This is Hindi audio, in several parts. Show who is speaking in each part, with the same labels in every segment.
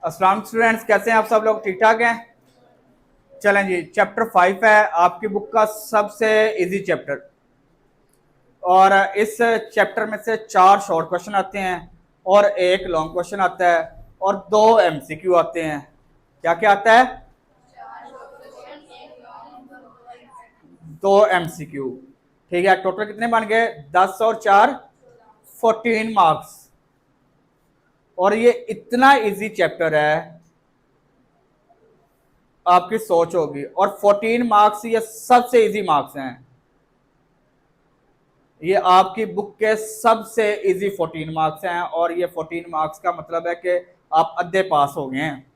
Speaker 1: अस्सलाम स्टूडेंट्स, कैसे हैं आप सब लोग? ठीक ठाक हैं? चलें जी, चैप्टर 5 है आपकी बुक का सबसे इजी चैप्टर। और इस चैप्टर में से 4 शॉर्ट क्वेश्चन आते हैं और एक लॉन्ग क्वेश्चन आता है और 2 एमसीक्यू आते हैं। क्या क्या आता है? 2 एमसीक्यू। ठीक है, टोटल कितने बन गए? 10 और 4 14 मार्क्स। और ये इतना इजी चैप्टर है, आपकी सोच होगी। और 14 मार्क्स ये सबसे इजी मार्क्स हैं। ये आपकी बुक के सबसे इजी 14 मार्क्स हैं। और ये 14 मार्क्स का मतलब है कि आप अद्धे पास हो गए हैं।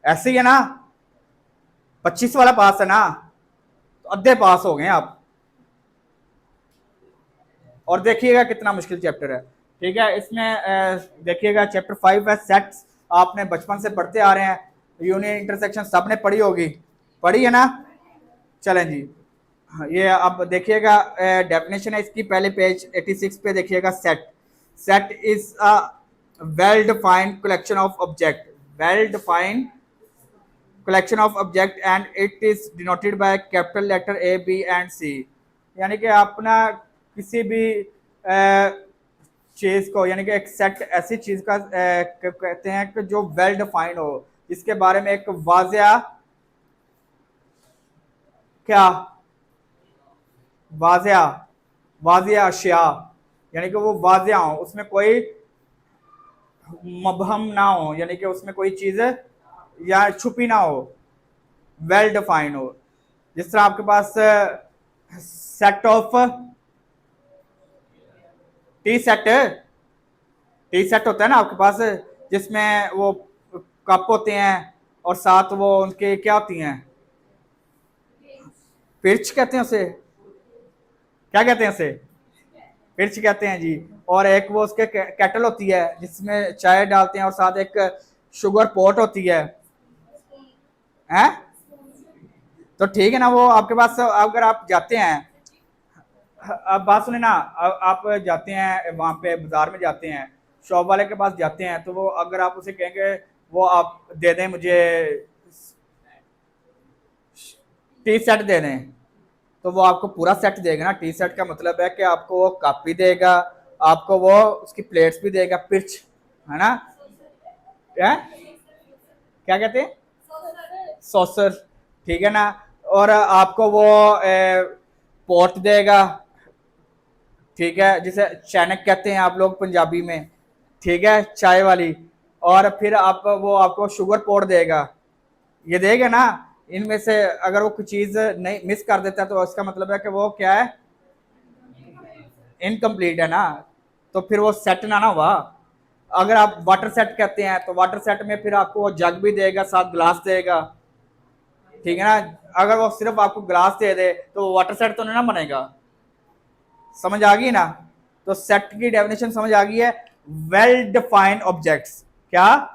Speaker 1: ऐसे ही है ना? 25 वाला पास है ना, तो अद्धे पास हो गए आप। और देखिएगा कितना मुश्किल चैप्टर है। ठीक है, इसमें देखिएगा चैप्टर 5 है सेट्स। आपने बचपन से पढ़ते आ रहे हैं, यूनियन इंटरसेक्शन सबने पढ़ी होगी, पढ़ी है ना? चलें जी, ये अब देखिएगा डेफिनेशन है इसकी, पहले पेज 86 पे देखिएगा। Set set is a well defined collection of object, well defined collection of object and it is denoted by capital letter A B and C. यानी कि आप ना किसी भी चीज को, यानी कि एक सेट ऐसी चीज का कहते हैं कि जो वेल डिफाइंड हो, जिसके बारे में एक वाजिया क्या वाजिया वाजिया अशिया, यानी कि वो वाजिया हो, उसमें कोई मबहम ना हो, यानी कि उसमें कोई चीज या छुपी ना हो, वेल डिफाइंड हो। जिस तरह आपके पास set of tea set, tea set होता है ना आपके पास, जिसमें वो कप होते हैं और साथ वो उनके क्या होती हैं, पिर्च कहते हैं उसे, क्या कहते हैं उसे? पिर्च कहते हैं जी। और एक वो उसके केटल होती है जिसमें चाय डालते हैं और साथ एक शुगर पॉट होती है। हैं? तो ठीक है ना, वो आपके पास अगर आप जाते हैं, अब बात सुने ना, आप जाते हैं वहां पे बाजार में जाते हैं, शॉप वाले के पास जाते हैं, तो वो अगर आप उसे कहेंगे वो आप दे दें मुझे टी सेट दे दें, तो वो आपको पूरा सेट देगा ना। टी सेट का मतलब है कि आपको वो कप भी देगा, आपको वो उसकी प्लेट्स भी देगा, पिर्च, है ना? क्या क्या कहते हैं? सॉसर, ठीक है ना? और आपको वो पोर्ट देगा, ठीक है, जिसे चैनक कहते हैं आप लोग पंजाबी में, ठीक है, चाय वाली। और फिर आप वो आपको शुगर पोर्ट देगा, ये देगा ना। इनमें से अगर वो कुछ चीज नहीं मिस कर देता है तो इसका मतलब है कि वो क्या है, इनकम्प्लीट है ना, तो फिर वो सेट ना हुआ। अगर आप वाटर सेट कहते हैं तो वाटर सेट में फिर आपको वो जग भी देगा, साथ ग्लास देगा, ठीक है ना? अगर वो सिर्फ आपको ग्लास दे दे तो वाटर सेट तो नहीं ना बनेगा। समझ आ गई ना? तो सेट की डेफिनेशन समझ आ गई है। वेल डिफाइंड ऑब्जेक्ट्स, क्या?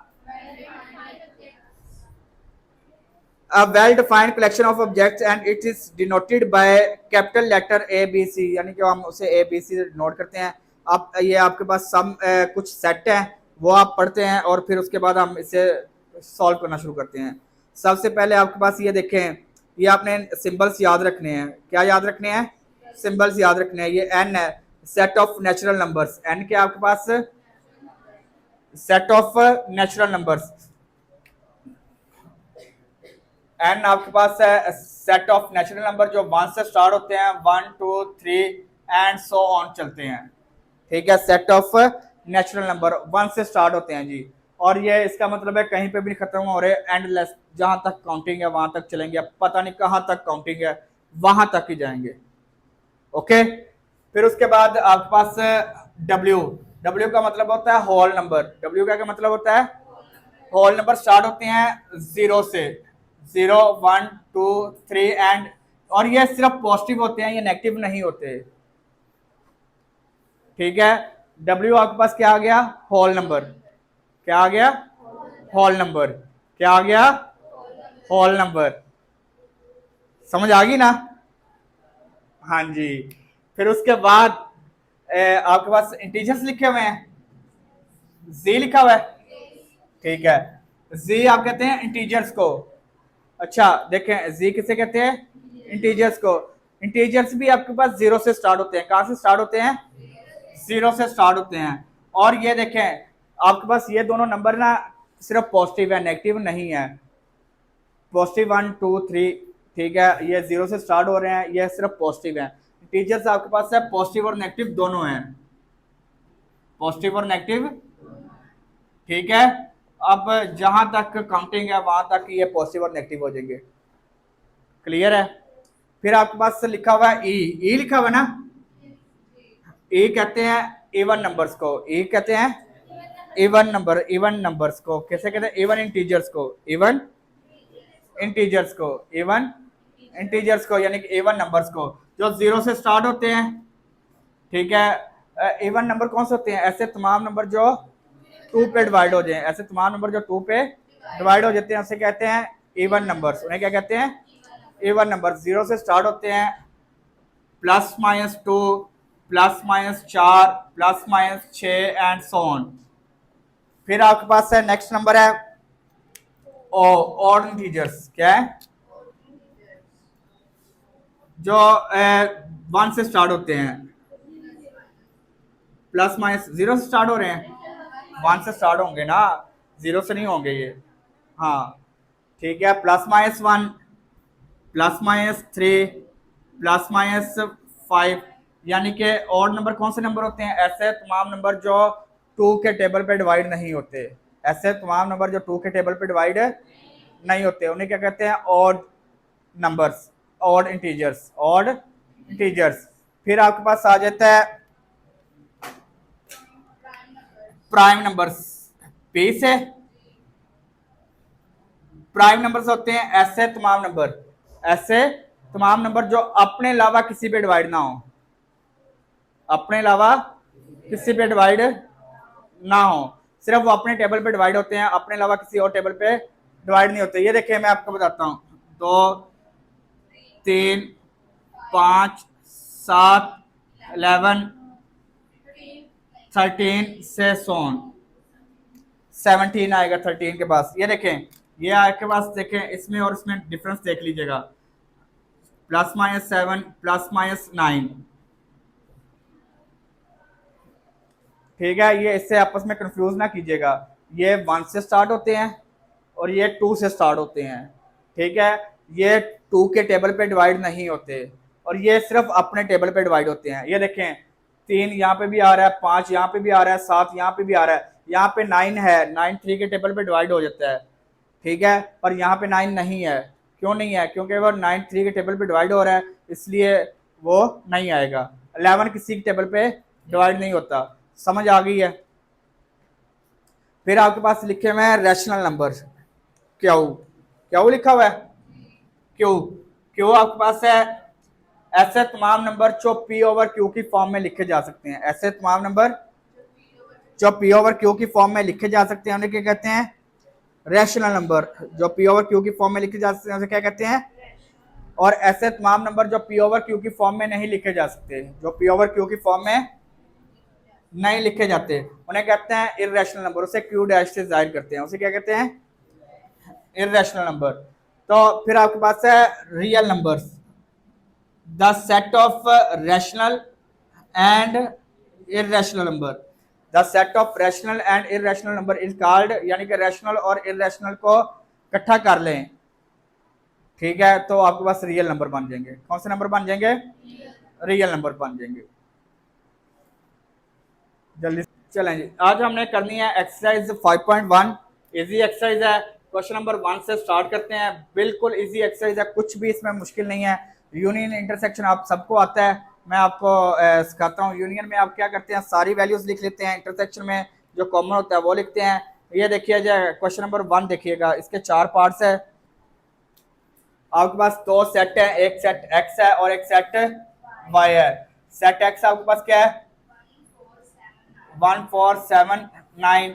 Speaker 1: A well defined collection of objects and it is denoted by capital letter A B C, यानी कि हम उसे A B C से डिनोट करते हैं। आप ये आपके पास सम कुछ सेट है, वो आप पढ़ते हैं और फिर उसके बाद हम इसे सॉल्व करना शुरू करते हैं। सबसे पहले आपके पास ये देखें, ये आपने सिंबल्स याद रखने हैं। क्या याद रखने हैं? सिंबल्स याद रखने हैं। ये एन है, set of natural numbers. N के आपके पास set of natural numbers. N आपके पास है सेट ऑफ नेचुरल नंबर जो 1 से स्टार्ट होते हैं, 1 2 3 एंड सो ऑन चलते हैं, ठीक है। सेट ऑफ नेचुरल नंबर 1 से स्टार्ट होते हैं जी। और ये इसका मतलब है कहीं पे भी खत्म हो रहे, एंडलेस, जहां तक काउंटिंग है वहां तक चलेंगे, पता नहीं कहां तक काउंटिंग है, वहां तक ही जाएंगे। ओके, फिर उसके बाद आपके पास डब्ल्यू, डब्ल्यू का मतलब होता है होल नंबर। डब्ल्यू का मतलब होता है होल नंबर। स्टार्ट होते हैं 0 से, 0 1 2 3 एंड, और ये सिर्फ पॉजिटिव होते हैं, ये नेगेटिव नहीं होते, ठीक है। डब्ल्यू आपके पास क्या आ गया? Whole number. क्या आ गया? Whole number. क्या आ गया? Whole number. समझ आ गई ना? हाँ जी। फिर उसके बाद आपके पास इंटीजर्स लिखे हुए हैं, जी लिखा हुआ है, ठीक है। जी आप कहते हैं इंटीजर्स को। अच्छा देखें, जी किसे कहते हैं, इंटीजर्स को। इंटीजर्स भी आपके पास जीरो से स्टार्ट होते हैं। कहां से स्टार्ट होते हैं, जीरो से स्टार्ट होते हैं। और ये देखें आपके पास ये दोनों नंबर ना सिर्फ पॉजिटिव है, नेगेटिव नहीं है। पॉजिटिव 1 2 3, ठीक है, ये जीरो से स्टार्ट हो रहे हैं, ये सिर्फ पॉजिटिव है। इंटीजर्स आपके पास है पॉजिटिव और नेगेटिव दोनों हैं, पॉजिटिव और नेगेटिव, ठीक है। अब जहां तक काउंटिंग है वहां तक ये पॉजिटिव और नेगेटिव हो जाएंगे, क्लियर है। फिर आपके पास लिखा हुआ है ई लिखा हुआ है ना, ए कहते हैं इवन नंबर्स को, ए कहते हैं इवन नंबर, इवन नंबर्स को कैसे कहते हैं, इवन इंटीजर्स को, इवन इंटीजर्स को, इवन इंटीजर्स को, यानी कि इवन नंबर्स को जो जीरो से स्टार्ट होते हैं, ठीक है। इवन नंबर कौन से होते हैं, ऐसे तमाम नंबर जो टू पे डिवाइड हो जाए, ऐसे तमाम नंबर जो टू पे डिवाइड हो जाते हैं उसे कहते हैं इवन नंबर्स। उन्हें क्या कहते हैं, इवन नंबर। जीरो से स्टार्ट होते हैं, plus minus 2, plus minus 4, plus minus 6 and so on. फिर आपके पास है नेक्स्ट नंबर है ऑड इंटीजर्स। क्या है, जो 1 से स्टार्ट होते हैं, प्लस माइनस जीरो से स्टार्ट हो रहे हैं, 1 से स्टार्ट होंगे ना, जीरो से नहीं होंगे ये, हाँ ठीक है। Plus minus 1, plus minus 3, plus minus 5, यानी कि ऑड नंबर कौन से नंबर होते हैं, ऐसे तमाम नंबर जो 2 के टेबल पे डिवाइड नहीं होते, ऐसे तमाम नंबर जो 2 के टेबल पे डिवाइड नहीं होते, उन्हें क्या कहते हैं, odd numbers, odd integers, odd integers. फिर आपके पास आ जाता है प्राइम नंबर्स, पी से। प्राइम नंबर्स होते हैं ऐसे तमाम नंबर, ऐसे तमाम नंबर जो अपने अलावा किसी पे डिवाइड ना हो, अपने अलावा किसी पे डिवाइड ना हो, सिर्फ वो अपने टेबल पे डिवाइड होते हैं, अपने अलावा किसी और टेबल पे डिवाइड नहीं होते। ये देखिए मैं आपको बताता हूँ, 2 3 5 7 11 13 से सोन 17 आएगा 13 के पास। ये देखें, ये आपके पास देखें, इसमें और इसमें डिफरेंस देख लीजिएगा, प्लस माइनस 7, प्लस माइनस 9, ठीक है। ये इससे आपस में कंफ्यूज ना कीजिएगा, ये 1 से स्टार्ट होते हैं और ये 2 से स्टार्ट होते हैं, ठीक है। ये 2 के टेबल पे डिवाइड नहीं होते और ये सिर्फ अपने टेबल पे डिवाइड होते हैं। ये देखें 3 यहाँ पे भी आ रहा है, 5 यहाँ पे भी आ रहा है, 7 यहाँ पे भी आ रहा है, यहाँ पे 9 है, 9 3 के टेबल पे डिवाइड हो जाता है, ठीक है। पर यहाँ पे 9 नहीं है, क्यों नहीं है, क्योंकि वो 9 3 के टेबल पे डिवाइड हो रहा है, इसलिए वो नहीं आएगा। 11 किसी के टेबल पे डिवाइड नहीं होता, समझ आ गई है। फिर आपके पास लिखे हुए हैं रैशनल नंबर, क्यू, क्यू लिखा हुआ है, क्यू, क्यू आपके पास है ऐसे तमाम नंबर जो पी ओवर क्यू की फॉर्म में लिखे जा सकते हैं, ऐसे तमाम नंबर जो पी ओवर क्यू की फॉर्म में लिखे जा सकते हैं उन्हें क्या कहते हैं, रैशनल नंबर। जो पी ओवर क्यू की फॉर्म में लिखे जा सकते हैं उसे क्या कहते हैं, और ऐसे तमाम नंबर जो पी ओवर क्यू की फॉर्म में नहीं लिखे जा सकते, जो पी ओवर क्यू की फॉर्म में नहीं लिखे जाते, उन्हें कहते हैं इररेशनल नंबर। उसे क्यू डैश से जाहिर करते हैं, उसे क्या कहते हैं, इररेशनल नंबर। तो फिर आपके पास है real numbers, the set of rational and irrational number, the set of rational and irrational number is called, यानी कि रैशनल और इररेशनल को इकट्ठा कर लें, ठीक है, तो आपके पास रियल नंबर बन जाएंगे। कौन से नंबर बन जाएंगे, रियल नंबर बन जाएंगे। जल्दी चलें जी, आज हमने करनी है एक्सरसाइज 5.1, इजी एक्सरसाइज है। क्वेश्चन नंबर 1 से स्टार्ट करते हैं, बिल्कुल इजी एक्सरसाइज है, कुछ भी इसमें मुश्किल नहीं है। यूनियन इंटरसेक्शन आप सबको आता है, मैं आपको सिखाता हूँ। यूनियन में आप क्या करते हैं, सारी वैल्यूज लिख लेते हैं, इंटरसेक्शन में जो कॉमन होता है वो लिखते हैं। ये देखिए जाए क्वेश्चन नंबर 1 देखिएगा, इसके 4 पार्ट्स है। आपके पास 2 सेट है, एक सेट एक्स है और एक सेट वाई है। सेट एक्स आपके पास क्या है, 1 4 7 9,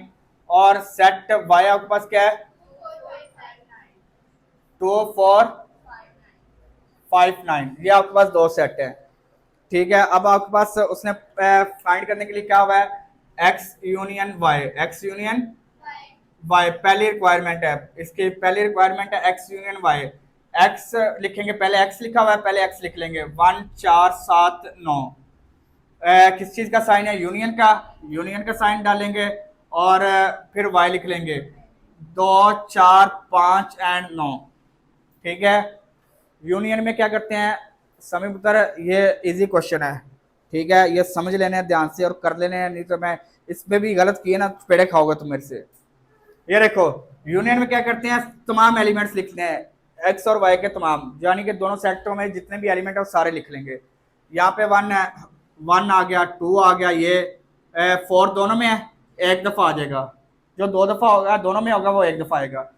Speaker 1: और सेट वाई आपके पास क्या है, 2 4 5 9। ये आपके पास 2 सेट है, ठीक है। अब आपके पास उसने फाइंड करने के लिए क्या हुआ है, X union Y, X union Y पहली रिक्वायरमेंट है, इसकी पहली रिक्वायरमेंट है एक्स यूनियन वाई। एक्स लिखेंगे, पहले एक्स लिखा हुआ है, पहले एक्स लिख लेंगे 1 4 7 9। किस चीज का साइन है? यूनियन का, यूनियन का साइन डालेंगे और फिर वाई लिख लेंगे 2 4 5 एंड 9। ठीक है, यूनियन में क्या करते हैं समी पुत्र, ये इजी क्वेश्चन है, ठीक है, ये समझ लेने हैं ध्यान से और कर लेने हैं, नहीं तो मैं इसमें भी गलत किए ना पेड़े खाओगे तुम मेरे से। ये देखो, यूनियन में क्या करते हैं, तमाम एलिमेंट्स लिखते हैं एक्स और वाई के तमाम, यानी कि दोनों सेक्टरों में जितने भी एलिमेंट है वो सारे लिख लेंगे। यहाँ पे 1 है, 1 आ गया, 2 आ गया, ये 4 दोनों में है, एक दफा आ जाएगा, जो 2 दफा होगा दोनों में होगा वो एक दफा आएगा।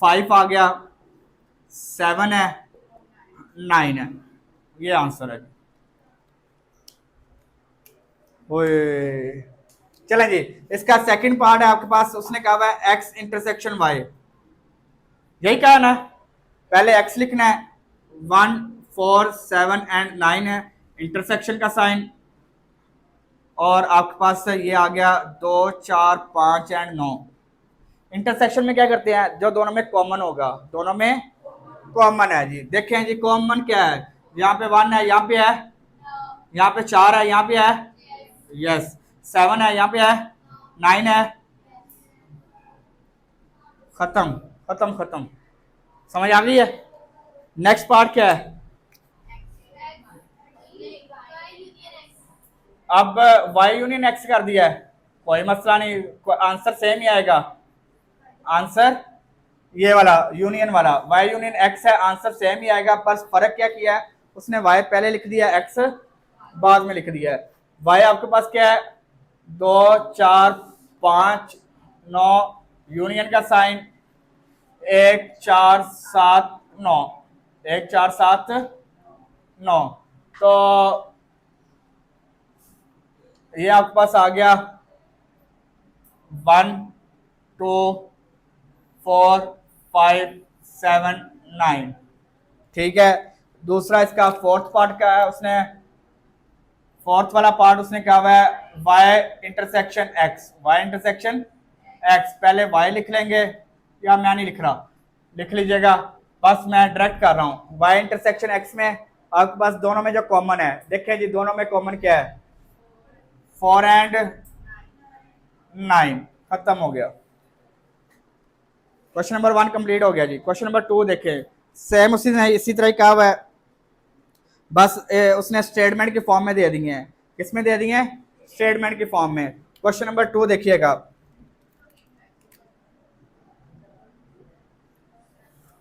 Speaker 1: 5 आ गया, 7 है, 9 है, ये आंसर है। ओए चलें जी, इसका सेकंड पार्ट है आपके पास, उसने कहा हुआ है एक्स इंटरसेक्शन वाई, यही कहा ना, पहले एक्स लिखना है, 1 4 7 एंड 9 है इंटरसेक्शन का साइन, और आपके पास ये आ गया 2 4 5 एंड 9। इंटरसेक्शन में क्या करते हैं, जो दोनों में कॉमन होगा, दोनों में कॉमन है जी, देखें जी कॉमन क्या है, यहाँ पे 1 है, यहाँ पे है, यहाँ पे 4 है, यहाँ पे है, यस 7 है, यहाँ पे है, 9 है, खत्म खत्म खत्म, समझ आ गई है। नेक्स्ट पार्ट क्या है, अब वाई यूनियन एक्स कर दिया है, कोई मसला नहीं, आंसर सेम ही आएगा, आंसर ये वाला यूनियन वाला वाई यूनियन एक्स है, आंसर सेम ही आएगा, बस फर्क क्या किया है, उसने वाई पहले लिख दिया, एक्स बाद में लिख दिया है। वाई आपके पास क्या है, 2 4 5 9, यूनियन का साइन 1 4 7 9, 1 4 7 9, तो ये आपके पास आ गया 1 2 4 5 7 9। ठीक है, दूसरा इसका फोर्थ पार्ट का है, उसने फोर्थ वाला पार्ट उसने कहा हुआ है Y intersection X, Y intersection X, पहले वाई लिख लेंगे, या मैं नहीं लिख रहा, लिख लीजिएगा, बस मैं डायरेक्ट कर रहा हूँ। वाई इंटरसेक्शन एक्स में आपके पास दोनों में जो कॉमन है, देखें जी दोनों में कॉमन क्या है, 4 एंड 9, खत्म हो गया, क्वेश्चन नंबर 1 कंप्लीट हो गया जी। क्वेश्चन नंबर 2 देखें, सेम इसी तरह कहा हुआ है, बस उसने स्टेटमेंट के फॉर्म में दे दिए हैं, किसमें दे दिए हैं, स्टेटमेंट के फॉर्म में। क्वेश्चन नंबर 2 देखिएगा,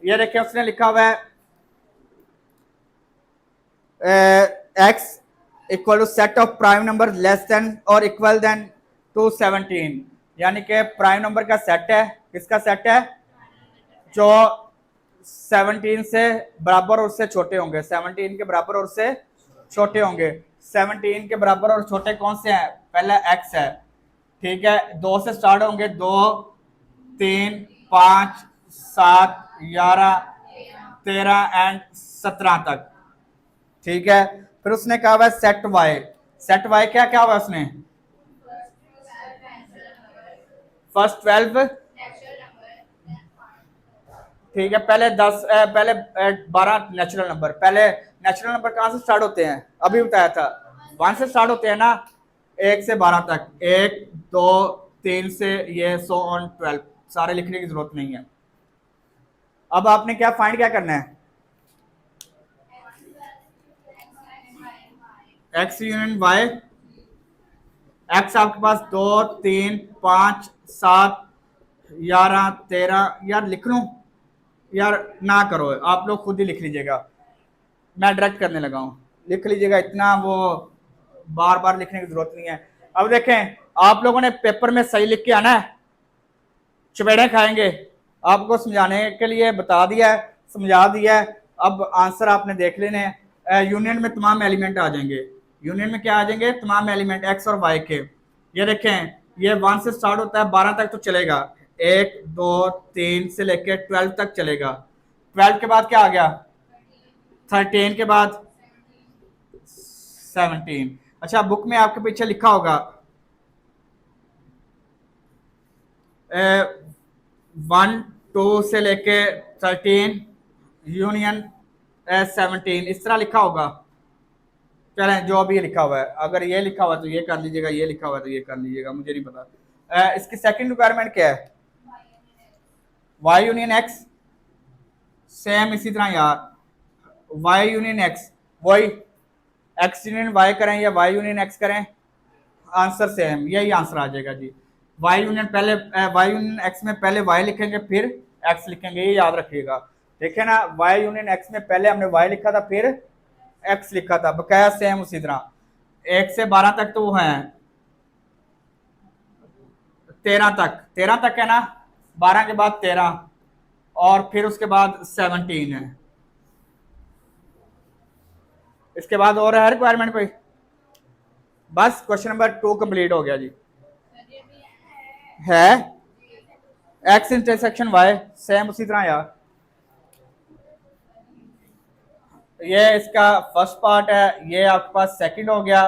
Speaker 1: ये देखिए उसने लिखा हुआ है X equal to set of prime number less than और इक्वल देन टू 17, यानी कि प्राइम नंबर का सेट है, किसका सेट है, जो 17 से बराबर और उससे छोटे होंगे, 17 के बराबर और उससे छोटे होंगे। 17 के बराबर और छोटे कौन से हैं, पहला एक्स है, ठीक है, 2 से स्टार्ट होंगे, 2 3 5 7 11 13 एंड 17 तक, ठीक है। फिर उसने कहा हुआ सेट वाई, सेट वाई क्या क्या हुआ उसने, फर्स्ट 12, ठीक है, पहले 10 पहले 12 नेचुरल नंबर, पहले नेचुरल नंबर कहाँ से स्टार्ट होते हैं, अभी बताया था 1 से स्टार्ट होते हैं ना, 1 से 12 तक, 1 2 3 से ये सो ऑन 12, सारे लिखने की जरूरत नहीं है। अब आपने क्या फाइंड क्या करना है, एक्स यूनियन वाई, एक्स आपके पास 2 3 5 7 11 13, यार लिख लूं, यार ना करो, आप लोग खुद ही लिख लीजिएगा, मैं डायरेक्ट करने लगा हूँ, लिख लीजिएगा, इतना वो बार बार लिखने की जरूरत नहीं है। अब देखें, आप लोगों ने पेपर में सही लिख के आना है, चपेड़े खाएंगे, आपको समझाने के लिए बता दिया है, समझा दिया है, अब आंसर आपने देख लेने हैं। यूनियन में तमाम एलिमेंट आ जाएंगे, यूनियन में क्या आ जाएंगे, तमाम एलिमेंट एक्स और वाई के। ये देखें, ये 1 से स्टार्ट होता है, 12 तक तो चलेगा, 1 2 3 से लेके 12 तक चलेगा, 12 के बाद क्या आ गया, 13 के बाद 17। अच्छा, बुक में आपके पीछे लिखा होगा 1 2 से लेके 13 यूनियन 17 इस तरह लिखा होगा। चलें जो भी लिखा हुआ है, अगर ये लिखा हुआ है तो ये कर लीजिएगा, ये लिखा हुआ है तो ये कर लीजिएगा, मुझे नहीं पता। इसकी सेकंड रिक्वायरमेंट क्या है? वाई यूनियन एक्स, सेम इसी तरह यार, वाई यूनियन एक्स वही, एक्स यूनियन वाई करें या वाई यूनियन एक्स करें, आंसर सेम, यही आंसर आ जाएगा जी। वाई यूनियन पहले वाई यूनियन एक्स में पहले वाई लिखेंगे फिर एक्स लिखेंगे, ये याद रखिएगा, ठीक है ना। वाई यूनियन एक्स में पहले हमने वाई लिखा था फिर एक्स लिखा था, बकाया सेम उसी तरह। 1 से 12 तक तो वो है, 13 तक, 13 तक है ना, 12 के बाद 13 और फिर उसके बाद 17 है। इसके बाद और है रिक्वायरमेंट कोई? बस क्वेश्चन नंबर 2 कंप्लीट हो गया जी। है एक्स इंटरसेक्शन वाई, सेम उसी तरह यार। ये इसका फर्स्ट पार्ट है, ये आपके पास सेकंड हो गया,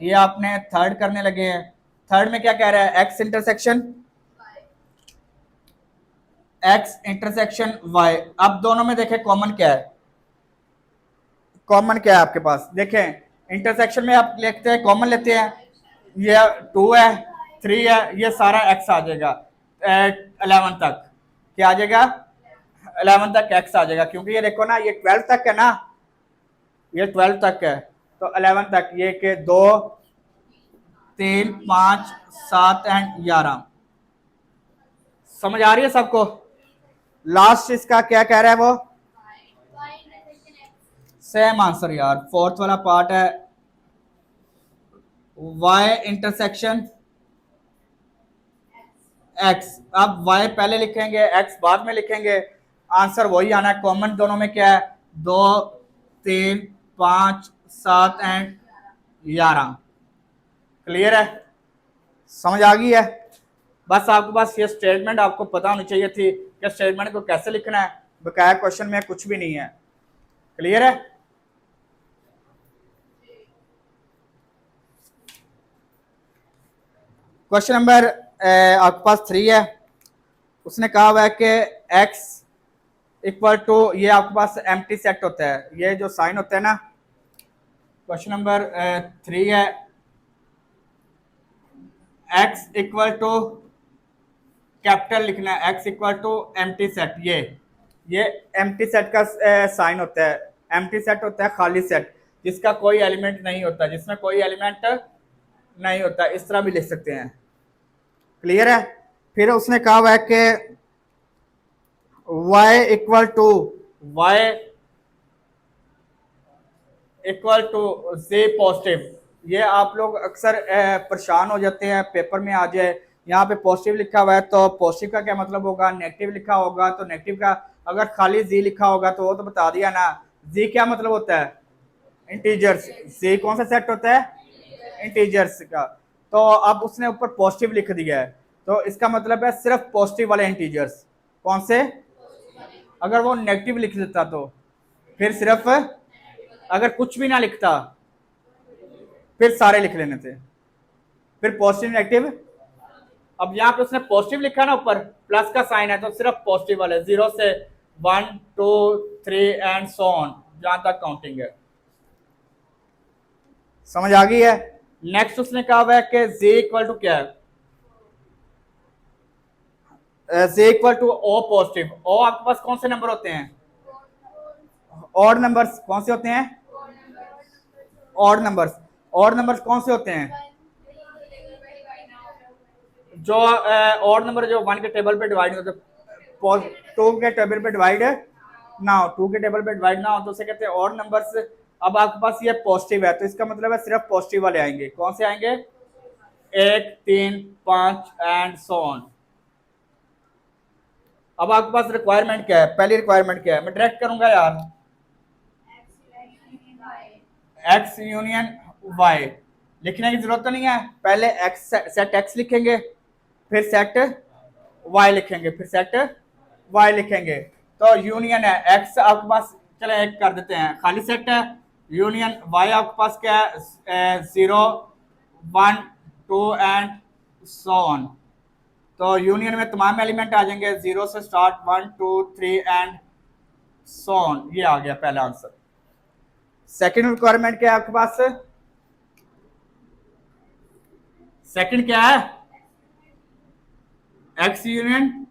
Speaker 1: ये आपने थर्ड करने लगे हैं। थर्ड में क्या कह रहा है? X intersection Y. अब दोनों में देखें कॉमन क्या है, कॉमन क्या है आपके पास? देखें इंटरसेक्शन में आप लिखते हैं, कॉमन लेते हैं, ये 2 है 3 है, ये सारा एक्स आ जाएगा 11 तक, क्या आ जाएगा? 11 तक एक्स आ जाएगा, क्योंकि ये देखो ना ये 12 तक है ना, ये 12 तक है तो 11 तक, ये के 2 3 5 7 एंड 11। समझ आ रही है सबको? लास्ट इसका क्या कह रहा है वो? सेम आंसर यार, फोर्थ वाला पार्ट है y इंटरसेक्शन x। अब y पहले लिखेंगे x बाद में लिखेंगे, आंसर वही आना है। कॉमन दोनों में क्या है? 2 3 5 7 एंड 11। क्लियर है? समझ आ गई है? बस आपके पास ये स्टेटमेंट आपको पता होनी चाहिए थी कि स्टेटमेंट को कैसे लिखना है, बकाया क्वेश्चन में कुछ भी नहीं है। क्लियर है? क्वेश्चन नंबर आपके पास 3 है, उसने कहा हुआ है कि x इक्वल टू, ये आपके पास एम्प्टी सेट होता है, ये जो साइन होता है ना। क्वेश्चन नंबर 3 है, x इक्वल टू कैपिटल लिखना है, x equal to empty set, ये एम्प्टी सेट का साइन होता है। एम्प्टी सेट होता है खाली सेट जिसका कोई एलिमेंट नहीं होता, जिसमें कोई एलिमेंट नहीं होता, इस तरह भी लिख सकते हैं। क्लियर है? फिर उसने कहा हुआ है कि y equal to z positive. ये आप लोग अक्सर परेशान हो जाते हैं, पेपर में आ जाए यहाँ पे पॉजिटिव लिखा हुआ है तो पॉजिटिव का क्या मतलब होगा, नेगेटिव लिखा होगा तो नेगेटिव का, अगर खाली z लिखा होगा तो वो तो बता दिया ना। z क्या मतलब होता है? इंटीजर्स। z कौन सा सेट होता है? इंटीजर्स का। तो अब उसने ऊपर पॉजिटिव लिख दिया है तो इसका मतलब है सिर्फ पॉजिटिव वाले इंटीजर्स। कौन से? अगर वो नेगेटिव लिख देता तो फिर सिर्फ, अगर कुछ भी ना लिखता फिर सारे लिख लेने थे, फिर पॉजिटिव नेगेटिव। अब यहाँ पे उसने पॉजिटिव लिखा ना, ऊपर प्लस का साइन है तो सिर्फ पॉजिटिव वाले, 0 से 1 2 3 एंड सो ऑन, जहां तक काउंटिंग है। समझ आ गई है? नेक्स्ट उसने कहा हुआ है कि z इक्वल टू क्या है? z equal to o positive. o आपके पास कौन से नंबर होते हैं? Odd numbers. कौन से होते हैं? Odd numbers. ऑड नंबर्स कौन से होते हैं? जो ऑड नंबर जो 1 के टेबल पे डिवाइड होते, 2 के टेबल पे डिवाइड ना हो, 2 के टेबल पे डिवाइड ना हो तो उसे कहते हैं ऑड नंबर्स। अब आपके पास ये पॉजिटिव है तो इसका मतलब है सिर्फ पॉजिटिव वाले आएंगे। कौन से आएंगे? 1 3 5 एंड सो ऑन। अब आपके पास रिक्वायरमेंट क्या है? पहली रिक्वायरमेंट क्या है? मैं डायरेक्ट करूंगा यार, x यूनियन y। लिखने की जरूरत तो नहीं है, पहले x सेट x लिखेंगे, फिर सेट y लिखेंगे, फिर सेट y लिखेंगे, तो यूनियन है x आपके पास। चले एक कर देते हैं, खाली सेट है, यूनियन y आपके पास क्या है? 0 1 2 एंड सो ऑन। तो यूनियन में तमाम एलिमेंट आ जाएंगे, 0 से स्टार्ट, 1 2 3 एंड सो ऑन। ये आ गया पहला आंसर। सेकंड रिक्वायरमेंट क्या है आपके पास? सेकंड क्या है? एक्स यूनियन,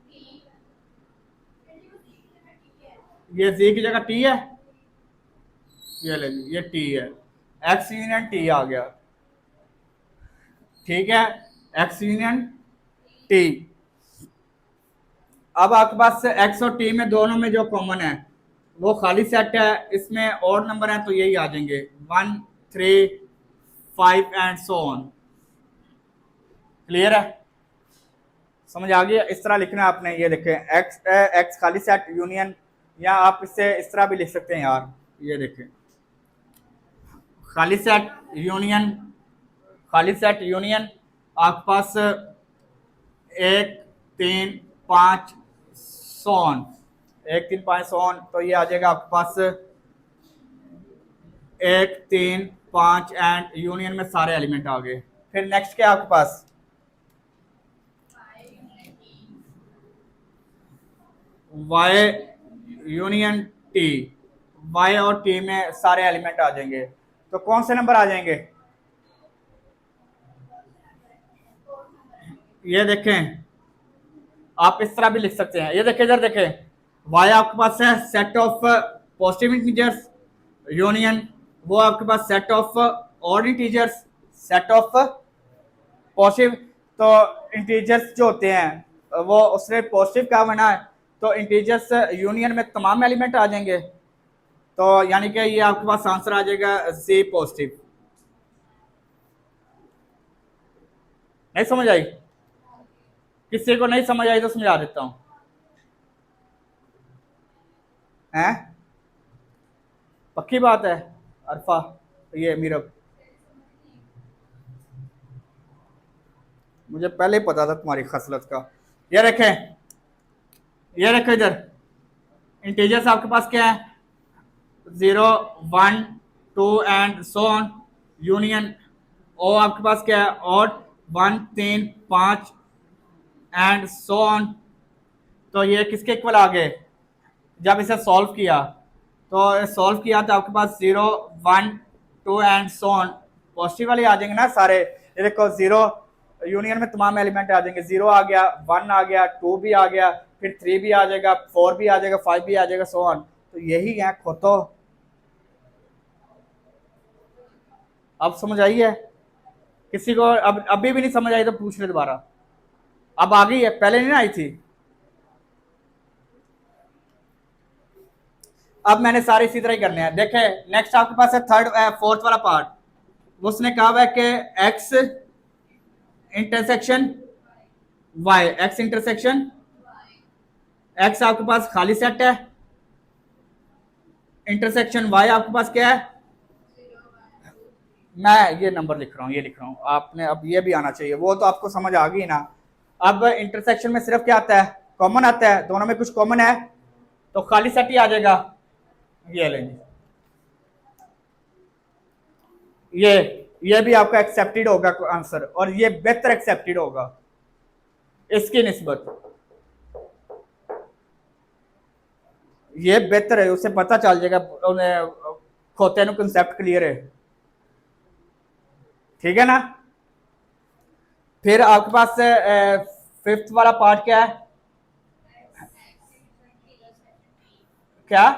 Speaker 1: ये जी की जगह टी है, ये ले लीजिए, ये टी है, एक्स यूनियन टी आ गया। ठीक है, एक्स यूनियन टी। अब आपके पास एक्स और टी में दोनों में जो कॉमन है वो खाली सेट है, इसमें और नंबर है तो यही आ जाएंगे, 1 3 5 एंड सो ऑन। क्लियर है? समझ आ गया? इस तरह लिखना है आपने। ये देखें, एक्स एक्स खाली सेट यूनियन, या आप इससे इस तरह भी लिख सकते हैं यार। ये देखें, खाली सेट यूनियन, खाली सेट यूनियन आपके पास 1 3 5 सो ऑन, 1 3 5 सो ऑन, तो ये आ जाएगा आपके पास 1 3 5 एंड यूनियन में सारे एलिमेंट आ गए। फिर नेक्स्ट क्या आपके पास? वाई यूनियन टी, वाई और टी में सारे एलिमेंट आ जाएंगे, तो कौन से नंबर आ जाएंगे? ये देखें, आप इस तरह भी लिख सकते हैं। ये देखें, इधर देखें, वाई आपके पास है set of positive integers, union वो आपके पास set of odd integers, set of positive. तो इंटीजर्स जो होते हैं वो उसने पॉजिटिव क्या बना है, तो इंटीजर्स यूनियन में तमाम एलिमेंट आ जाएंगे, तो यानी कि ये आपके पास आंसर आ जाएगा सी पॉजिटिव। नहीं समझ आई? किसी को नहीं समझ आई तो समझा देता हूं। हैं? पक्की बात है अरफा, ये मीरब, मुझे पहले ही पता था तुम्हारी खसलत का। ये रखें, ये रखें इधर, इंटीजर्स आपके पास क्या है? 0 1 2 एंड सो ऑन। यूनियन ओ आपके पास क्या है? Odd 1 3 5 and so on. तो ये किसके इक्वल आ गए? जब इसे सॉल्व किया, तो सॉल्व किया तो आपके पास 0 1 2 एंड सो ऑन पॉजिटिव वाले आ जाएंगे ना सारे। ये देखो, 0 यूनियन में तमाम एलिमेंट आ जाएंगे, 0 आ गया, 1 आ गया, 2 भी आ गया, फिर 3 भी आ जाएगा, 4 भी आ जाएगा, 5 भी आ जाएगा, सो ऑन। तो यही है खोतो। अब समझ आई है? किसी को अब अभी भी नहीं समझ आई तो पूछ ले दोबारा। अब आ गई है, पहले नहीं आई थी। अब मैंने सारे इसी तरह ही करने हैं। देखे, नेक्स्ट आपके पास है थर्ड फोर्थ वाला पार्ट। उसने कहा हुआ है कि X intersection Y, X intersection X आपके पास खाली सेट है, इंटरसेक्शन वाई आपके पास क्या है? मैं ये नंबर लिख रहा हूँ, ये लिख रहा हूँ, आपने अब ये भी आना चाहिए, वो तो आपको समझ आ गई ना। अब इंटरसेक्शन में सिर्फ क्या आता है? कॉमन आता है, दोनों में कुछ कॉमन है तो खाली सेट ही आ जाएगा। ये लेंगे, ये भी आपका एक्सेप्टेड होगा आंसर, और ये बेहतर एक्सेप्टेड होगा इसकी निस्बत। ये बेहतर है, उसे पता चल जाएगा, उन्हें खोते नु कंसेप्ट क्लियर है। ठीक है ना? फिर आपके पास फिफ्थ वाला पार्ट क्या है? क्या?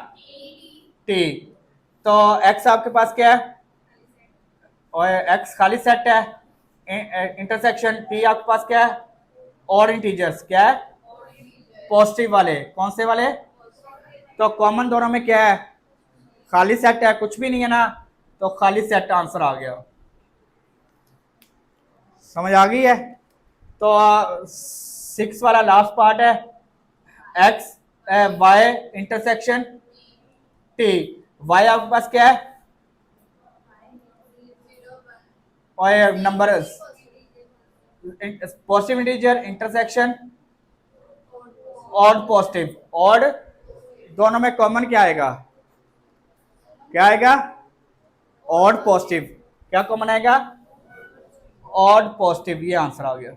Speaker 1: टी। तो एक्स आपके पास क्या है? और एक्स खाली सेट है, इंटरसेक्शन टी आपके पास क्या है? और इंटीजर्स क्या है? पॉजिटिव वाले। कौन से वाले? तो कॉमन दोनों में क्या है? खाली सेट है, कुछ भी नहीं है ना, तो खाली सेट आंसर आ गया। समझ आ गई है? तो 6 वाला लास्ट पार्ट है, X Y intersection T. Y आपके पास क्या है? और number positive integer intersection odd positive, odd दोनों में कॉमन क्या आएगा? क्या आएगा? Odd positive. क्या कॉमन आएगा? Odd positive. ये आंसर आ गया।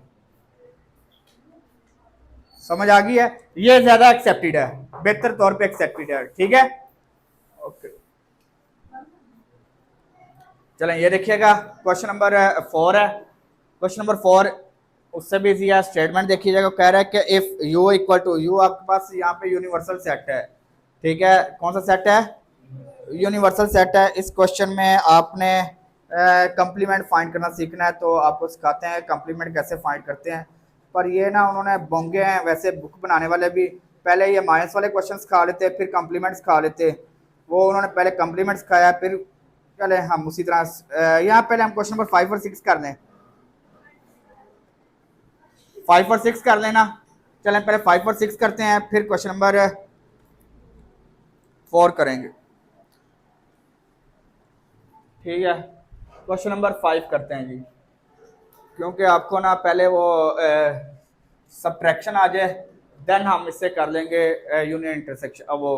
Speaker 1: समझ आ गई है? ये ज्यादा एक्सेप्टेड है, बेहतर तौर पे एक्सेप्टेड है, ठीक है। ओके चलें, ये देखिएगा क्वेश्चन नंबर 4 है। क्वेश्चन नंबर 4 उससे भी इजी है। स्टेटमेंट देखिएगा, कह रहा है कि if U equal to U, आपके पास यहाँ पे यूनिवर्सल सेट है, ठीक है। कौन सा सेट है? यूनिवर्सल सेट है। इस क्वेश्चन में आपने कंप्लीमेंट फाइंड करना सीखना है, तो आपको सिखाते हैं कंप्लीमेंट कैसे फाइंड करते हैं। पर ये ना उन्होंने बोंगे हैं, वैसे बुक बनाने वाले भी पहले ये माइनस वाले क्वेश्चन सिखा लेते, फिर कंप्लीमेंट सिखा लेते। वो उन्होंने पहले कंप्लीमेंट सिखाया, फिर चले हम उसी तरह यहाँ पहले हम क्वेश्चन नंबर 5 और 6 कर लें। 5 और 6 कर लेना। चलें पहले 5 और 6 करते हैं, फिर क्वेश्चन नंबर 4 करेंगे, ठीक है। क्वेश्चन नंबर 5 करते हैं जी, क्योंकि आपको ना पहले वो सब्ट्रैक्शन आ जाए, देन हम इससे कर लेंगे यूनियन इंटरसेक्शन, वो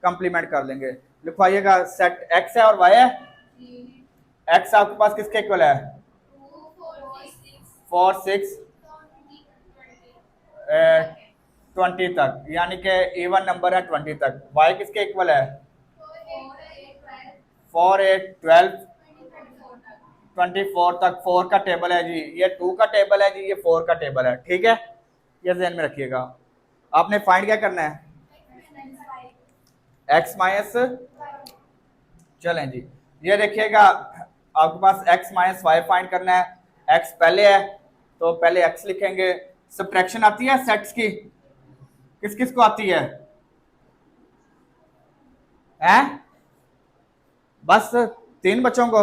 Speaker 1: कंप्लीमेंट कर लेंगे। लिखवाइएगा, सेट एक्स है और वाई है। एक्स आपके पास किसके इक्वल है? 4 6 20 तक, यानी कि इवन नंबर है 20 तक। वाई किसके इक्वल है? 4 8 12 24 तक। 4 का टेबल है जी, ये 2 का टेबल है जी, ये 4 का टेबल है, ठीक है। ये ध्यान में रखिएगा। आपने फाइंड क्या करना है? x माइनस, चलें जी, ये देखिएगा आपके पास x माइनस वाई फाइंड करना है। x पहले है तो पहले x लिखेंगे। सब्ट्रैक्शन आती है सेट्स की, किस किस को आती है? बस 3 बच्चों को,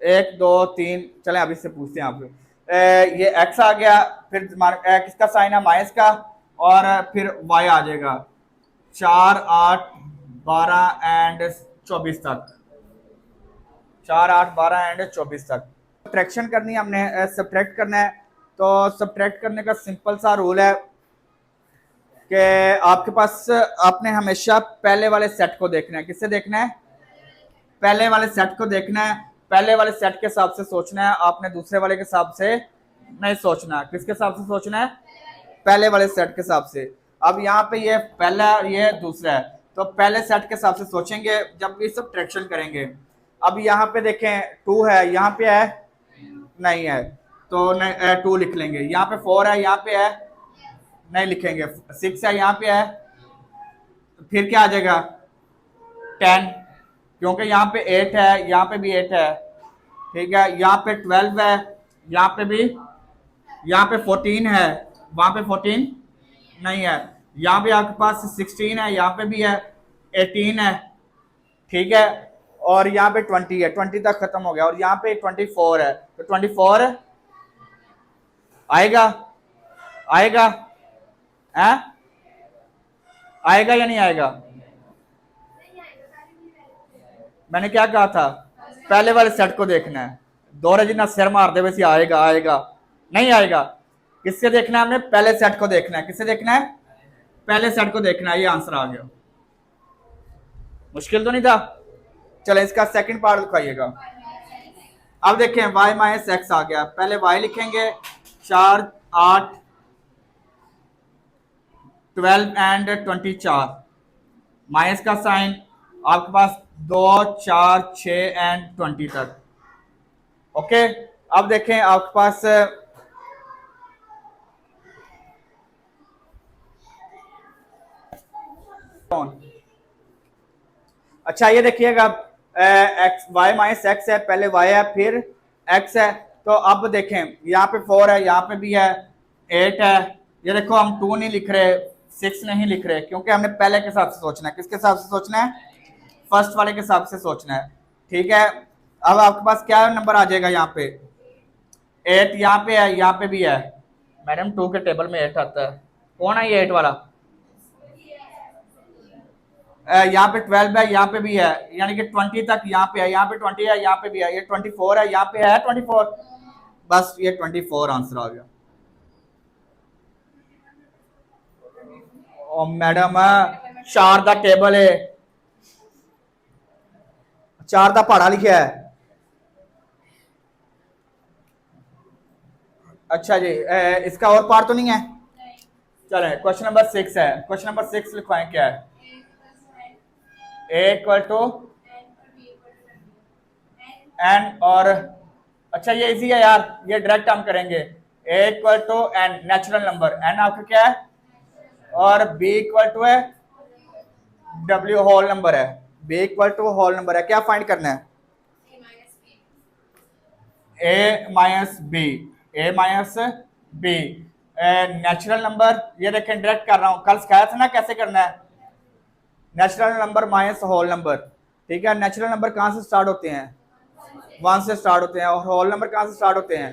Speaker 1: 1 2 3। चलें अभी से पूछते हैं आपको। ये x आ गया, फिर किसका साइन है? माइनस का, और फिर y आ जाएगा 4 8 12 एंड 24 तक। 4 8 12 एंड 24 तक सब्ट्रैक्शन करनी है हमने, सब्ट्रैक्ट करना है। तो सब्ट्रैक्ट करने का सिंपल सा रूल है कि आपके पास आपने हमेशा पहले वाले सेट को देखना है। किससे देखना है? पहले वाले सेट को देखना है। पहले वाले सेट के हिसाब से सोचना है आपने, दूसरे वाले के हिसाब से नहीं सोचना। किसके हिसाब से सोचना है? पहले वाले सेट के हिसाब से। अब यहाँ पे ये पहला, ये दूसरा है, तो पहले सेट के हिसाब से सोचेंगे जब भी सब्ट्रैक्शन करेंगे। अब यहाँ पे देखें 2 है, यहाँ पे है नहीं है, तो 2 लिख लेंगे। यहाँ पे 4 है, यहाँ पे है नहीं लिखेंगे। 6 है, यहाँ पे है, फिर क्या आ जाएगा? 10, क्योंकि यहाँ पे 8 है, यहाँ पे भी 8 है, ठीक है। यहाँ पे 12 है, यहाँ पे भी, यहाँ पे 14 है, वहां पे 14 नहीं है। यहाँ पे आपके पास 16 है, यहाँ पे भी है, 18 है, ठीक है। और यहाँ पे 20 है, 20 तक खत्म हो गया। और यहाँ पे 24 है, तो 24 आएगा, आएगा है? आएगा या नहीं आएगा? मैंने क्या कहा था? पहले वाले सेट को देखना है। दो जितना सिर मार दे वैसे आएगा, आएगा नहीं आएगा। किससे देखना है हमने? पहले सेट को देखना है। किससे देखना है? पहले सेट को देखना है। ये आंसर आ गया, मुश्किल तो नहीं था। चले इसका सेकंड पार्ट दिखाइएगा। अब देखें y माइनस एक्स आ गया, पहले y लिखेंगे 4 8 12 एंड 24, माइनस का साइन आपके पास 2 4 6 एंड 20 तक। ओके, अब देखें आपके पास अच्छा ये देखिएगा एक्स, वाई माइनस एक्स है, पहले वाई है फिर एक्स है। तो अब देखें यहाँ पे 4 है, यहाँ पे भी है 8 है। ये देखो हम 2 नहीं लिख रहे, 6 नहीं लिख रहे, क्योंकि हमने पहले के हिसाब से सोचना है। किसके हिसाब से सोचना है? फर्स्ट वाले के हिसाब से सोचना है, ठीक है। अब आपके पास क्या नंबर आ जाएगा? यहाँ पे 8 यहाँ पे है, यहाँ पे भी है। मैडम 2 के टेबल में 8 आता है, कौन है ये 8 वाला? यहाँ पे 12 है, यहाँ पे भी है, यानी कि 20 तक यहाँ पे है, यहाँ पे 20 है, यहाँ पे भी है, ये 24 है, यहाँ पे है 24। बस ये 24 आंसर आ गया। ओ मैडम 4 दा टेबल है, 4 दा पहाड़ा लिखा है। अच्छा जी, इसका और पार्ट तो नहीं है? चले क्वेश्चन नंबर 6 है। क्वेश्चन नंबर 6 लिखवाएं क्या है? ए इक्वल टू एन और अच्छा ये इजी है यार, ये डायरेक्ट हम करेंगे। A equal to N natural number, N आपका क्या है, और बी इक्वल टू है डब्ल्यू होल नंबर है। B equal to whole number है, क्या फाइंड करना है? A minus B, A minus B natural number. ये देखें डायरेक्ट कर रहा हूं, कल सिखाया था ना कैसे करना है। Natural number minus whole number, ठीक है। नेचुरल नंबर कहां से स्टार्ट होते हैं? 1 से स्टार्ट होते हैं। और होल नंबर कहां से स्टार्ट होते हैं?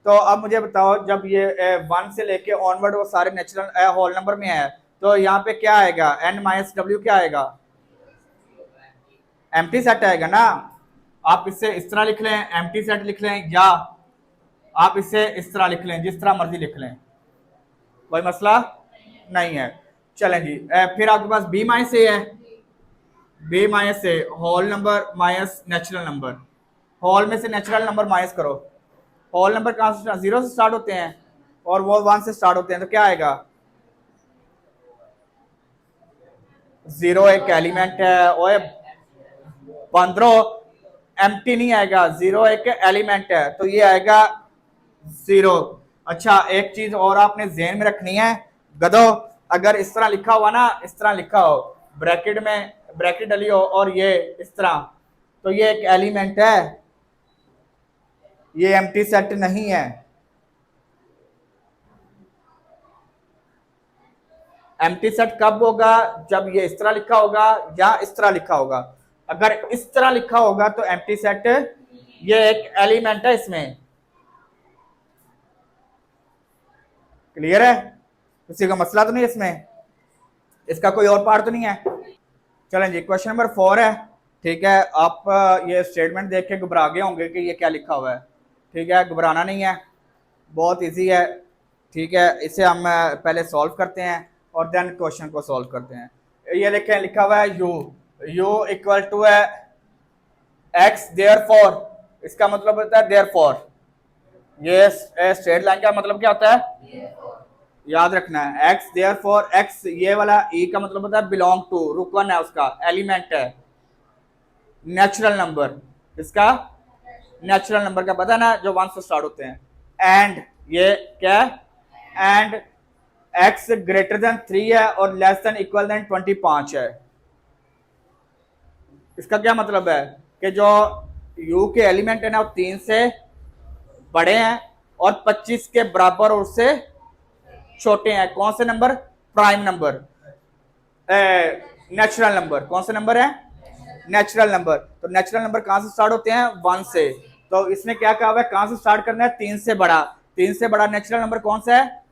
Speaker 1: तो अब मुझे बताओ, जब ये 1 से लेके ऑनवर्ड वो सारे नेचुरल होल नंबर में है, तो यहाँ पे क्या आएगा? एन माइनस डब्ल्यू क्या आएगा? एम्प्टी सेट आएगा ना। आप इसे इस तरह लिख लें, एम्प्टी सेट लिख लें, या आप इसे इस तरह लिख लें, जिस तरह मर्जी लिख लें, कोई मसला नहीं है। चलें जी, फिर आपके पास बी माइनस ए है। B minus A whole number minus natural number, whole में से नेचुरल नंबर माइनस करो। होल नंबर कहां से? 0 से स्टार्ट होते हैं और वो 1 से स्टार्ट होते हैं, तो क्या आएगा? 0 एक एलिमेंट है, ओए बंदरो, एम्प्टी नहीं आएगा, 0 एक एलिमेंट है, तो ये आएगा 0। अच्छा एक चीज और आपने ध्यान में रखनी है गधो, अगर इस तरह लिखा हुआ ना, इस तरह लिखा हो, ब्रैकेट में ब्रैकेट डली हो और ये इस तरह, तो ये एक एलिमेंट है, ये एम्प्टी सेट नहीं है। एम्प्टी सेट कब होगा? जब ये इस तरह लिखा होगा या इस तरह लिखा होगा। अगर इस तरह लिखा होगा तो एम्प्टी सेट, ये एक एलिमेंट है इसमें। क्लियर है? किसी का मसला तो नहीं इसमें? इसका कोई और पार्ट तो नहीं है? चलें जी, क्वेश्चन नंबर 4 है, ठीक है। आप ये स्टेटमेंट देख के घबरा गए होंगे कि ये क्या लिखा हुआ है, ठीक है। घबराना नहीं है, बहुत इजी है, ठीक है। इसे हम पहले सॉल्व करते हैं और देन क्वेश्चन को सॉल्व करते हैं। ये लिखे लिखा हुआ है यू, यू इक्वल टू है एक्स देयरफॉर, इसका मतलब होता है देयरफॉर। ये स्ट्रेट लाइन का मतलब क्या होता है? याद रखना है, एक्स देयरफॉर एक्स, ये वाला ई का मतलब होता है बिलोंग टू, रुकन है उसका, एलिमेंट है। नेचुरल नंबर, इसका नेचुरल नंबर का पता ना, जो 1 से स्टार्ट होते हैं। एंड ये क्या है? एंड एक्स ग्रेटर देन 3 है और लेस देन इक्वल देन 25 है। इसका क्या मतलब है कि जो यू के एलिमेंट है ना, वो 3 से बड़े हैं और 25 के बराबर और उससे छोटे हैं। कौन से number? Prime number, natural number. कौन से नंबर है? Natural number. तो नेचुरल नंबर कहां से स्टार्ट होते हैं? 1 से। तो इसने क्या कहा हुआ है, कहां से स्टार्ट करना है? 3 से बड़ा। 3 से बड़ा नेचुरल नंबर कौन सा है?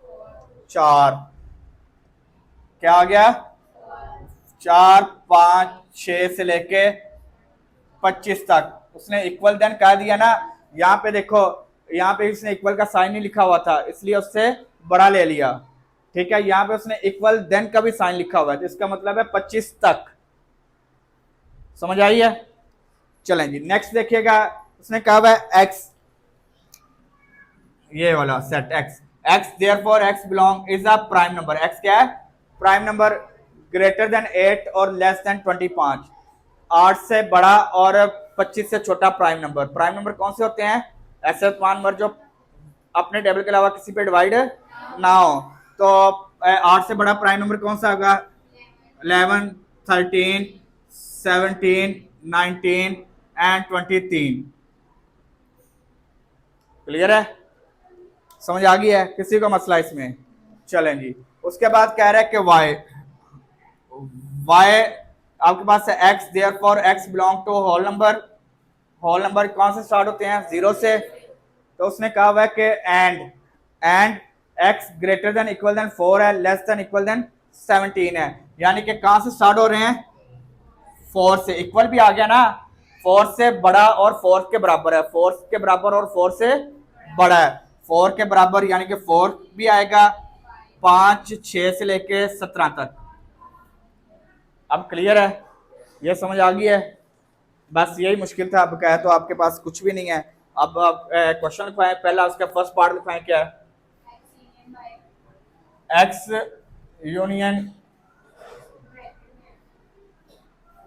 Speaker 1: 4। क्या आ गया? 4, 5, 6 से लेके 25 तक उसने इक्वल देन कह दिया ना। यहाँ पे देखो, यहाँ पे इसने इक्वल का साइन नहीं लिखा हुआ था, इसलिए उससे बड़ा ले लिया, ठीक है। यहाँ पे उसने इक्वल देन का भी साइन लिखा हुआ है, तो इसका मतलब है 25 तक। समझ आई है? चलें जी, नेक्स्ट देखिएगा। उसने कहा हुआ है एक्स, ये वाला set x, x therefore X belong is a prime number. X क्या है? प्राइम नंबर, ग्रेटर देन 8 और लेस देन 25। 8 से बड़ा और 25 से छोटा प्राइम नंबर। प्राइम नंबर कौन से होते हैं? ऐसे तमाम नंबर जो अपने टेबल के अलावा किसी पे डिवाइड ना हो। तो 8 से बड़ा प्राइम नंबर कौन सा होगा? 11, 13, 17, 19 एंड 23। क्लियर है? समझ आ गई है? किसी को मसला इसमें? चलें जी, उसके बाद कह रहा है कि वाई, वाई आपके पास है X therefore X belong to whole number. Whole number कौन से स्टार्ट होते हैं? 0 से। तो उसने कहा हुआ है कि and X greater than equal than 4 है, लेस देन इक्वल देन 17 है। यानी कि कहां से स्टार्ट हो रहे हैं? 4 से। इक्वल भी आ गया ना, 4 से बड़ा और 4 के बराबर है, 4 के बराबर और 4 से बड़ा है। 4 के बराबर यानी कि 4 भी आएगा, 5, 6 से लेके 17 तक। अब क्लियर है? ये समझ आ गई है? बस यही मुश्किल था। अब कहे तो आपके पास कुछ भी नहीं है। अब आप क्वेश्चन लिखवाएं, पहला उसका फर्स्ट पार्ट लिखवाएं क्या है? एक्स यूनियन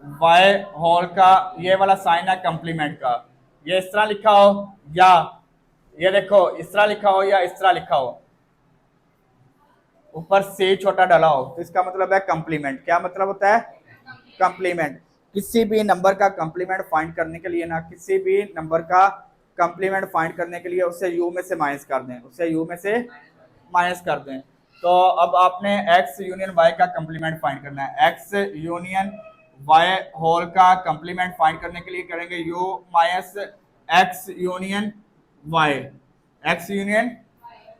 Speaker 1: वाई होल का ये वाला साइन है कंप्लीमेंट का, ये इस तरह लिखा हो या ये देखो इस तरह लिखा हो या इस तरह लिखा हो, ऊपर से छोटा डाला हो, तो इसका मतलब है कंप्लीमेंट। क्या मतलब होता है? कंप्लीमेंट। किसी भी नंबर का कंप्लीमेंट फाइंड करने के लिए ना, किसी भी नंबर का कंप्लीमेंट फाइंड करने के लिए उसे यू में से माइनस कर दें, उसे यू में से माइनस कर दें। तो अब आपने एक्स यूनियन वाई का कंप्लीमेंट फाइंड करना है। एक्स यूनियन वाई होल का कंप्लीमेंट फाइंड करने के लिए करेंगे U minus X union Y. X union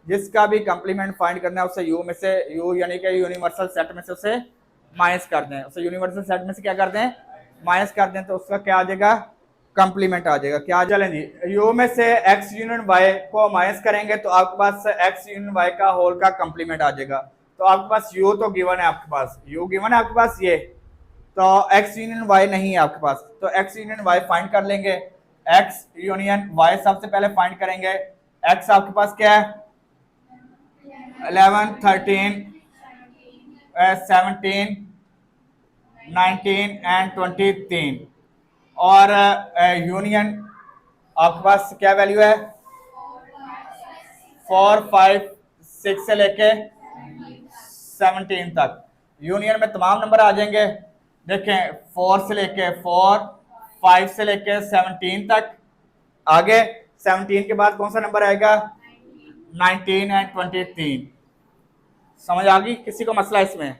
Speaker 1: जिसका भी कंप्लीमेंट फाइंड करना है उसे यू में से, यू यानी कि यूनिवर्सल सेट में से उसे माइनस कर दें, उसे यूनिवर्सल सेट में से क्या कर दें? माइनस कर दें, तो उसका क्या आ जाएगा? कंप्लीमेंट आ जाएगा। क्या चलें जी, यू में से एक्स यूनियन वाई को माइनस करेंगे तो आपके पास एक्स यूनियन वाई का होल का कंप्लीमेंट आ जाएगा। तो आपके पास यू तो गिवन है, आपके पास यू गिवन है आपके पास, ये तो एक्स यूनियन वाई नहीं है आपके पास, तो एक्स यूनियन वाई फाइंड कर लेंगे। एक्स यूनियन वाई सबसे पहले फाइंड करेंगे। एक्स आपके पास क्या है? 11 13 17 19 एंड 23 और यूनियन आपके पास क्या वैल्यू है? 4 5 6 से लेके 17 तक। यूनियन में तमाम नंबर आ जाएंगे। देखें 4 से लेके 4 5 से लेके 17 तक, आगे 17 के बाद कौन सा नंबर आएगा? 19 एंड 23। समझ आ गई किसी को मसला इसमें?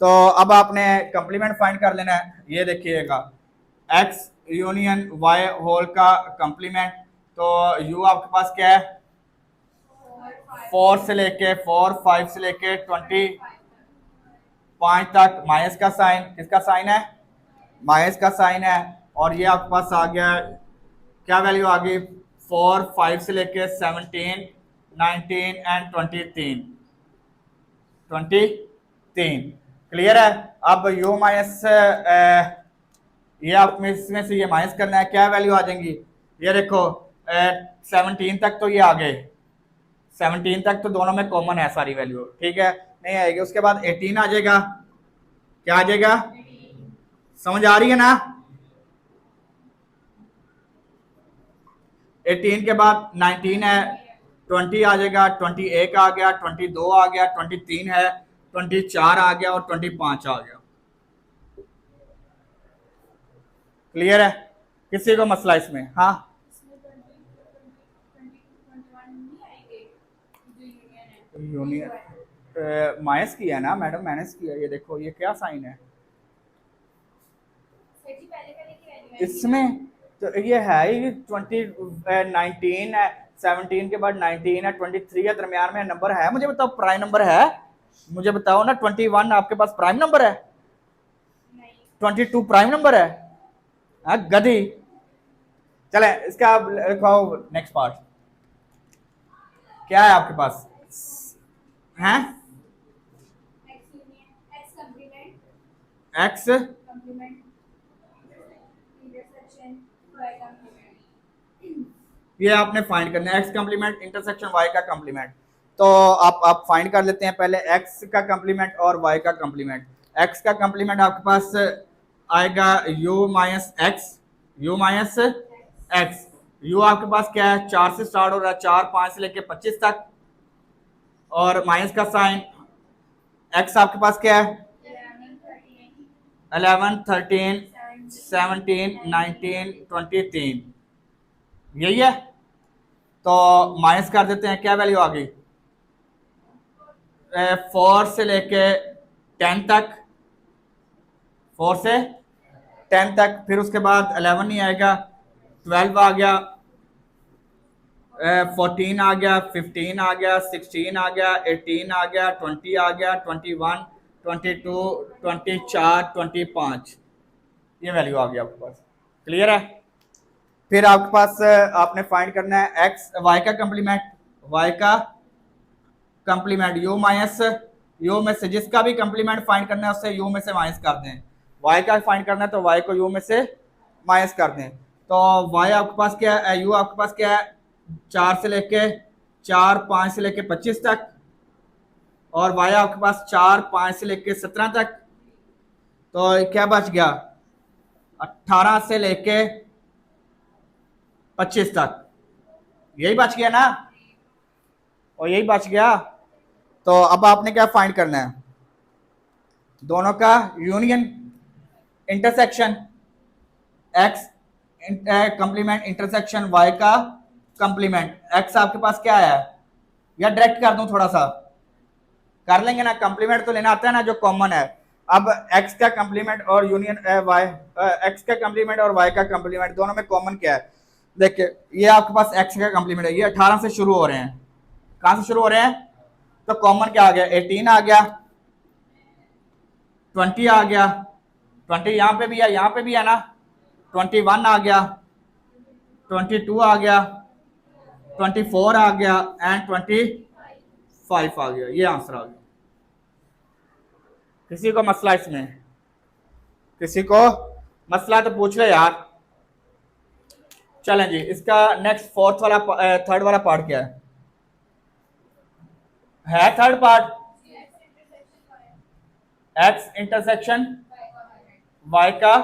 Speaker 1: तो अब आपने कंप्लीमेंट फाइंड कर लेना है। ये देखिएगा एक्स यूनियन वाई होल का कंप्लीमेंट, तो यू आपके पास क्या है? 4 से लेके 4 5 से लेके 25 तक। माइनस का साइन, किसका साइन है? माइनस का साइन है। और ये आपके पास आ गया, क्या वैल्यू आ गई? 4 5 से लेके 17 19 एंड 23। क्लियर है? अब यू माइनस ये आप में इसमें से ये माइनस करना है, क्या वैल्यू आ जाएंगी? ये देखो 17 तक तो ये आ गए, 17 तक तो दोनों में कॉमन है सारी वैल्यू, ठीक है, नहीं आएगी। उसके बाद 18 आ जाएगा, क्या आ जाएगा? समझ आ रही है ना? 18 के बाद 19 है, 20 आ जाएगा, 21 आ गया, 22 आ गया, 23 है, 24 आ गया और 25 आ गया। क्लियर है? किसी को मसला इसमें? हाँ यूनियन माइनस किया है ना मैडम, माइनस किया। ये देखो ये क्या साइन है इसमें, तो ये है ही 19 है, 17 के बाद 19 है, 23 है, दरमियान में नंबर है। मुझे बताओ प्राइम नंबर है? मुझे बताओ ना, 21 आपके पास प्राइम नंबर है? 22 प्राइम नंबर है? गधी। चले इसका आप लिखाओ नेक्स्ट पार्ट। क्या है आपके पास? हैं एक्स ये आपने फाइंड करना है, एक्स कंप्लीमेंट इंटरसेक्शन वाई का कंप्लीमेंट। तो आप फाइंड कर लेते हैं पहले एक्स का कंप्लीमेंट और वाई का कंप्लीमेंट। एक्स का कंप्लीमेंट आपके पास आएगा you minus x, you minus x. You आपके पास क्या है? 4 से स्टार्ट हो रहा है, 4 5 से लेके 25 तक, और माइनस का साइन। एक्स आपके पास क्या है? 11 13 17 19 23, यही है। तो माइनस कर देते हैं, क्या वैल्यू आ गई? 4 से लेके 10 तक, 4 से 10 तक, फिर उसके बाद 11 नहीं आएगा, 12 आ गया, 14 आ गया, 15 आ गया, 16 आ गया, 18 आ गया, 20 आ गया, 21 22 24 25, ये वैल्यू आ गया आपके पास। क्लियर है? फिर आपके पास आपने फाइंड करना है एक्स वाई का कंप्लीमेंट, वाई का कंप्लीमेंट यू माइनस यू में से जिसका भी कंप्लीमेंट फाइंड करना है उससे यू में से माइनस कर दें। वाई का फाइंड करना है तो वाई को यू में से माइनस कर दें। तो वाई आपके पास क्या है? यू आपके पास क्या है? 4 से लेके 4 5 से लेके 25 तक, और वाई आपके पास 4 5 से लेके 17 तक, तो क्या बच गया 18 से लेके 25 तक, यही बच गया ना, और यही बच गया। तो अब आपने क्या फाइंड करना है, दोनों का union, intersection, X complement intersection Y का कंप्लीमेंट। एक्स आपके पास क्या है, या डायरेक्ट कर दूं, थोड़ा सा कर लेंगे ना, कंप्लीमेंट तो लेना आता है ना जो कॉमन है। अब एक्स का कंप्लीमेंट और यूनियन वाई, एक्स का कंप्लीमेंट और वाई का कंप्लीमेंट दोनों में कॉमन क्या है, देखिए ये आपके पास एक्स का कंप्लीमेंट है, ये 18 से शुरू हो रहे हैं, कहां से शुरू हो रहे हैं, तो कॉमन क्या आ गया 18 आ गया, 20 आ गया, 20 यहाँ पे भी है, यहाँ पे भी है ना, 21 आ गया, 22 आ गया, 24 आ गया एंड 25 आ गया, ये आंसर आ गया। किसी को मसला इसमें, किसी को मसला तो पूछ ले यार। चलें जी, इसका नेक्स्ट फोर्थ वाला थर्ड वाला पार्ट क्या है third part, X intersection Y का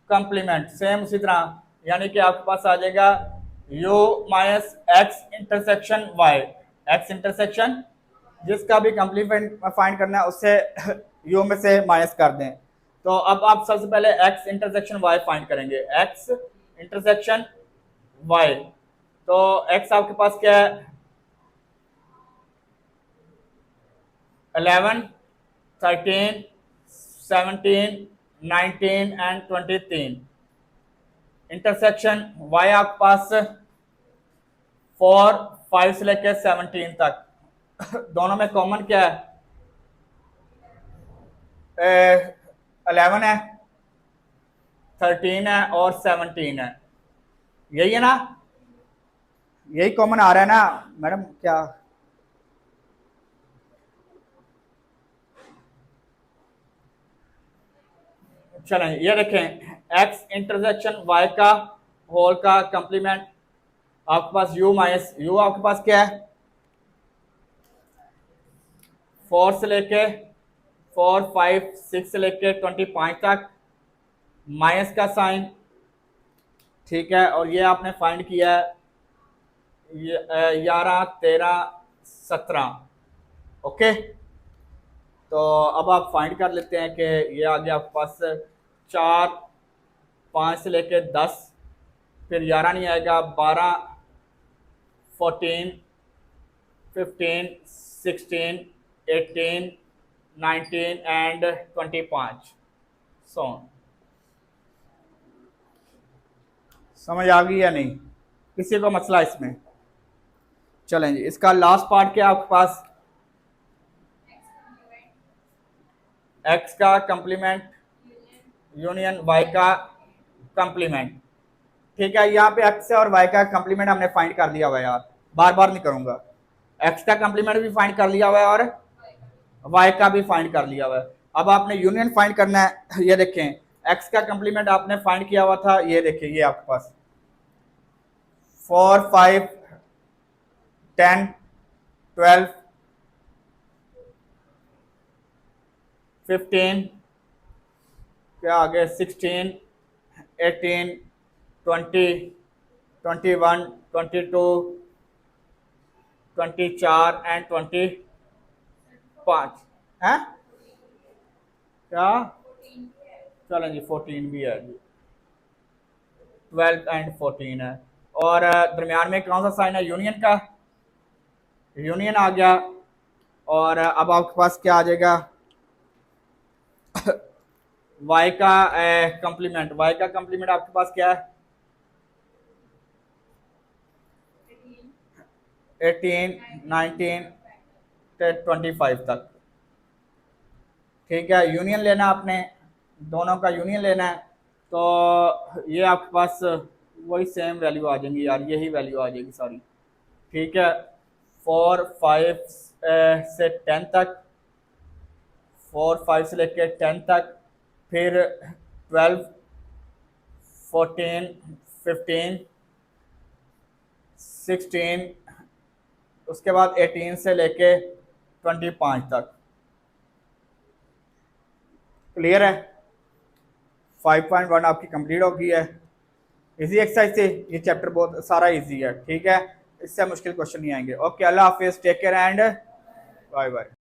Speaker 1: कंप्लीमेंट, सेम उसी तरह, यानी कि आपके पास आ जाएगा u minus X intersection Y, X intersection जिसका भी कंप्लीमेंट फाइंड करना है उससे u में से माइनस कर दें। तो अब आप सबसे पहले x इंटरसेक्शन y फाइंड करेंगे, x इंटरसेक्शन y, तो x आपके पास क्या है 11 13 17 19 एंड 23, इंटरसेक्शन y आपके पास 4 5 से लेकर 17 तक, दोनों में कॉमन क्या है 11 है, 13 है और 17 है, यही है ना, यही कॉमन आ रहा है ना मैडम, क्या चलें ये देखें x इंटरसेक्शन y का होल का कंप्लीमेंट आपके पास u माइनस u आपके पास क्या है 4 से लेके 4 5 6 से लेके 25 तक, माइनस का साइन, ठीक है, और ये आपने फाइंड किया है 11 13 17, ओके। तो अब आप फाइंड कर लेते हैं कि ये आ गया आपके पास 4 5 से लेके 10, फिर 11 नहीं आएगा, 12 14 15 16 18 19 एंड 25, सो समझ आ गई या नहीं, किसी को मसला इसमें। चलें जी, इसका लास्ट पार्ट क्या आपके पास, x का कंप्लीमेंट यूनियन y का कंप्लीमेंट, ठीक है, यहाँ पे x और y का कंप्लीमेंट हमने फाइंड कर लिया हुआ है यार, बार बार नहीं करूंगा, x का कंप्लीमेंट भी फाइंड कर लिया हुआ है और y का भी फाइंड कर लिया हुआ है। अब आपने यूनियन फाइंड करना है, ये देखें x का कंप्लीमेंट आपने फाइंड किया हुआ था, ये देखिए ये आपके पास 4 5 10 12 15 क्या आगे 16 18 20 21 22 24 एंड 25 है क्या, चलें जी 14 भी है जी, 12 एंड 14 है, और दरमियान में कौन सा साइन है यूनियन का, यूनियन आ गया, और अब आपके पास क्या आ जाएगा y का कंप्लीमेंट, y का कंप्लीमेंट आपके पास क्या है 18 19 25 तक, ठीक है, यूनियन लेना आपने, दोनों का यूनियन लेना है, तो ये आपके पास वही सेम वैल्यू आ जाएंगी यार, यही वैल्यू आ जाएगी सारी, ठीक है, 4 5 से 10 तक, 4 5 से लेके 10 तक, फिर 12 14 15 16, उसके बाद 18 से लेके 25 तक। क्लियर है? 5.1 आपकी कंप्लीट हो गई है। इजी एक्सरसाइज से ये चैप्टर बहुत सारा इजी है, ठीक है, इससे मुश्किल क्वेश्चन नहीं आएंगे। ओके, अल्लाह हाफिज, take care and bye bye.